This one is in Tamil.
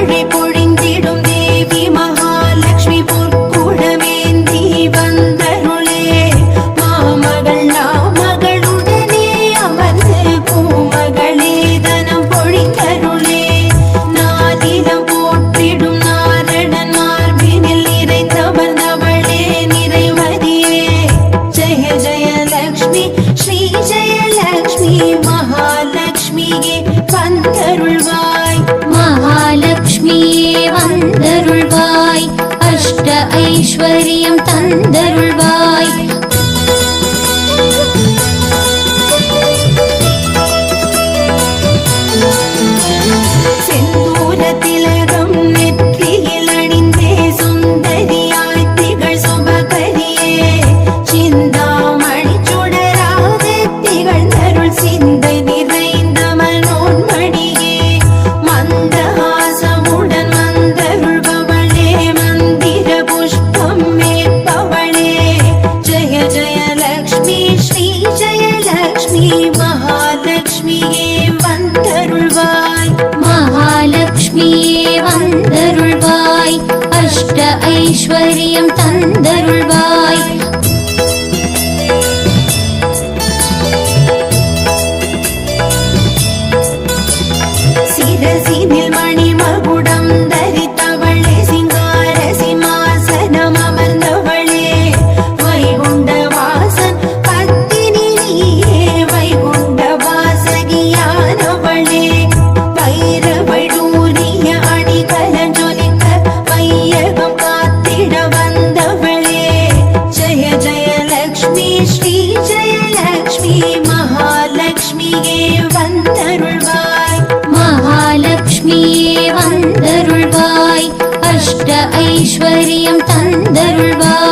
மழை பொழிந்திடும் தேவி மகாலட்சுமி பொற்குடமேந்தி வந்தருளே மாமகள் நாமகளுடனே அமர்ந்து பூமகளே தனம் பொழிந்தருளே நாதினம் போற்றிடும் நாரணன் மார்பினில் நிறைந்தவளே நிறைமதியே ஜெய ஜெயலக்ஷ்மி ஸ்ரீ ஜெயலக்ஷ்மி மகாலட்சுமியே வந்தருள்வாய் மகாலட்சுமியே வந்தருள்வாய் அஷ்ட ஐஸ்வர்யம் தந்தருள்வாய் செந்தூர திலகம் நெற்றியில் அணிந்தே சுந்தரியாய் திகழ் சுபகரியே சிந்தாமணி சுடராக திகழ்ந்தருள் சிந்தை நிறைந்த மனோன்மணியே மந்தஹாசமுடன் வந்தருள்பவளே மந்திர புஷ்பம் மேற்பவளே ஜெய ஜெயலக்ஷ்மி ஸ்ரீ ஜெயலக்ஷ்மி மகாலட்சுமியே வந்தருள்வாய் மகாலட்சுமியே வந்தருள்வாய் அஷ்ட ஐஸ்வர்யம் தந்தருள்வாய் சிரசினில் மணிமகுடம் தரித்தவளே சிங்கார சிம்மாசனம் அமர்ந்தவளே வைகுண்ட வாசன் பத்தினி நீயே வைகுண்ட வாசகியானவளே வைரவழூரிய அணிகலன் ஜொலிக்க வையகம் காத்திட வந்தவளே ஜெய ஜெயலக்ஷ்மி ஸ்ரீ ஜெயலக்ஷ்மி மகாலட்சுமியே வந்தருள்வாய் மகாலட்சுமியே வந்தருள்வாய் அஷ்ட ஐஸ்வர்யம் தந்தருள்வாய்